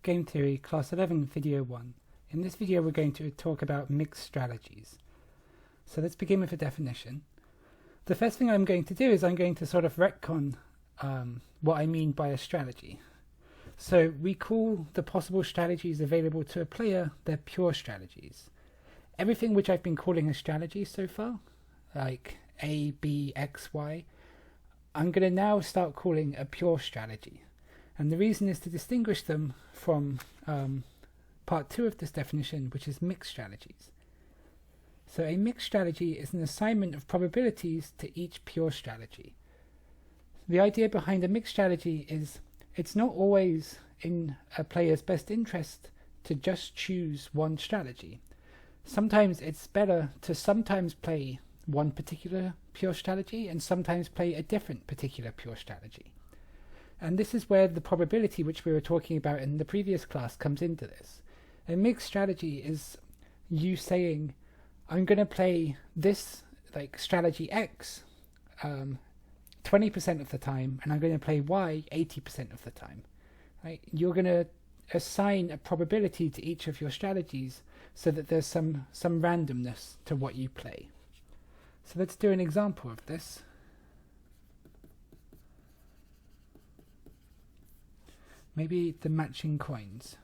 Game Theory Class 11 Video 1. In this video we're going to talk about mixed strategies. So let's begin with a definition. The first thing I'm going to do is I'm going to sort of retcon what I mean by a strategy. So we call the possible strategies available to a player their pure strategies. Everything which I've been calling a strategy so far, like A, B, X, Y, I'm going to now start calling a pure strategy. And the reason is to distinguish them from part 2 of this definition, which is mixed strategies. So a mixed strategy is an assignment of probabilities to each pure strategy. The idea behind a mixed strategy is it's not always in a player's best interest to just choose one strategy. Sometimes it's better to sometimes play one particular pure strategy and sometimes play a different particular pure strategy. And this is where the probability which we were talking about in the previous class comes into this. A mixed strategy is you saying, I'm going to play this like strategy X 20% of the time, and I'm going to play Y 80% of the time. Right? You're going to assign a probability to each of your strategies so that there's some randomness to what you play. So let's do an example of this. Maybe the matching coins.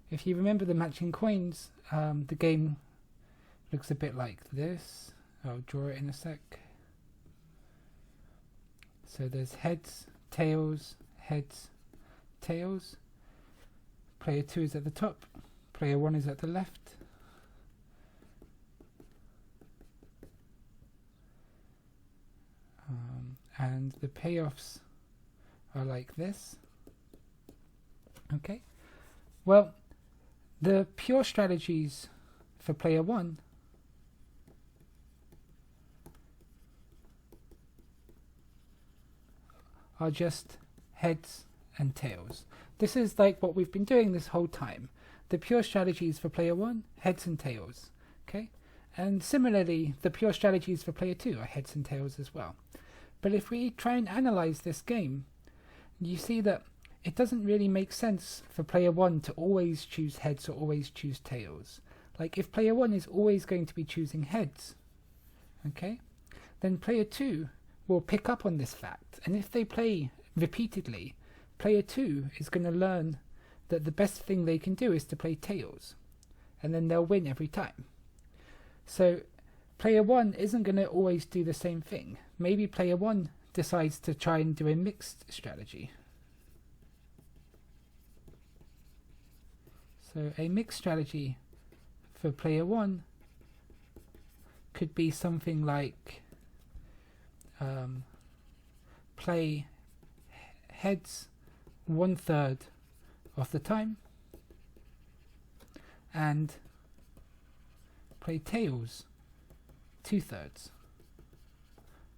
If you remember the matching coins, the game looks a bit like this. I'll draw it in a sec. So there's heads, tails, tails. Player 2 is at the top, player 1 is at the left. And the payoffs are like this. Okay. Well, the pure strategies for player 1 are just heads and tails. This is like what we've been doing this whole time. The pure strategies for player 1, heads and tails. Okay? And similarly, the pure strategies for player 2 are heads and tails as well. But if we try and analyze this game, you see that it doesn't really make sense for player 1 to always choose heads or always choose tails. Like if player 1 is always going to be choosing heads, okay, then player 2 will pick up on this fact. And if they play repeatedly, player 2 is going to learn that the best thing they can do is to play tails. And then they'll win every time. So player 1 isn't going to always do the same thing. Maybe player 1 decides to try and do a mixed strategy. So a mixed strategy for player 1 could be something like play heads 1/3 of the time and play tails 2/3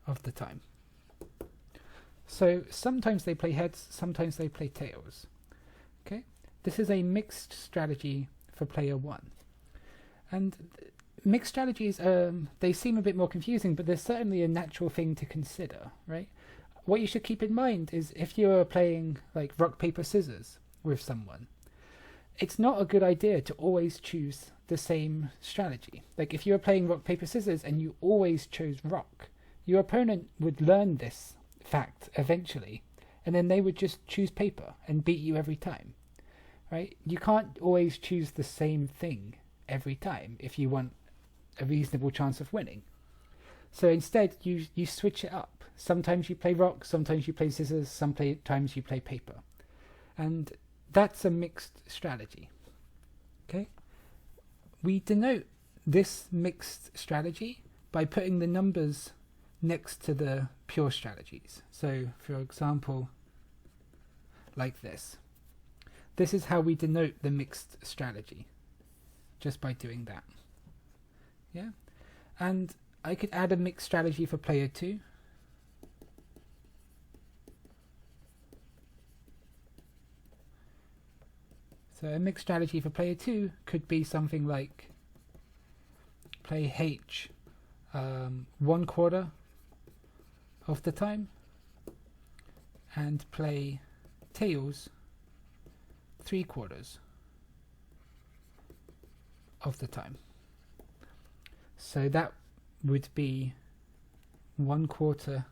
of the time. So sometimes they play heads, sometimes they play tails. Okay, this is a mixed strategy for player 1. And mixed strategies, they seem a bit more confusing, but there's certainly a natural thing to consider, right? What you should keep in mind is if you're playing like rock, paper, scissors with someone, it's not a good idea to always choose the same strategy. Like if you were playing rock, paper, scissors and you always chose rock, your opponent would learn this fact eventually, and then they would just choose paper and beat you every time, right? You can't always choose the same thing every time if you want a reasonable chance of winning. So instead you switch it up. Sometimes you play rock, sometimes you play scissors, sometimes you play paper. And that's a mixed strategy. Okay? We denote this mixed strategy by putting the numbers next to the pure strategies. So for example, like this. This is how we denote the mixed strategy, just by doing that. Yeah? And I could add a mixed strategy for player 2. So a mixed strategy for player 2 could be something like play H 1/4 of the time and play tails 3/4 of the time. So that would be 1/4,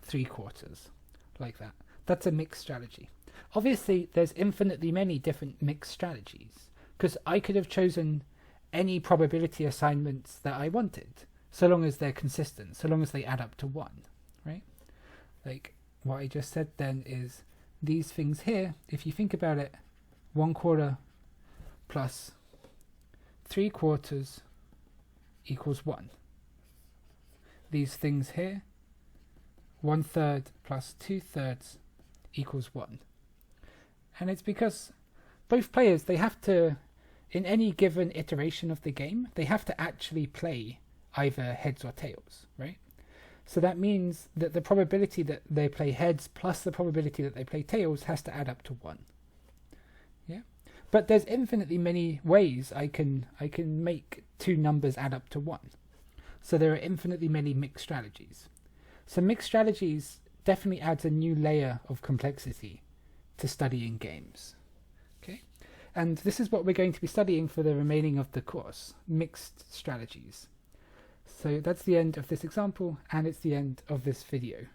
3/4, like that. That's a mixed strategy. Obviously, there's infinitely many different mixed strategies, because I could have chosen any probability assignments that I wanted, so long as they're consistent, so long as they add up to 1, right? Like what I just said then is these things here, if you think about it, 1/4 plus 3/4 equals 1. These things here, 1/3 plus 2/3 equals 1. And it's because both players, they have to, in any given iteration of the game, they have to actually play either heads or tails, right? So that means that the probability that they play heads plus the probability that they play tails has to add up to 1. Yeah, but there's infinitely many ways I can make two numbers add up to 1. So there are infinitely many mixed strategies. So mixed strategies definitely adds a new layer of complexity to studying games. Okay, and this is what we're going to be studying for the remaining of the course, mixed strategies. So that's the end of this example, and it's the end of this video.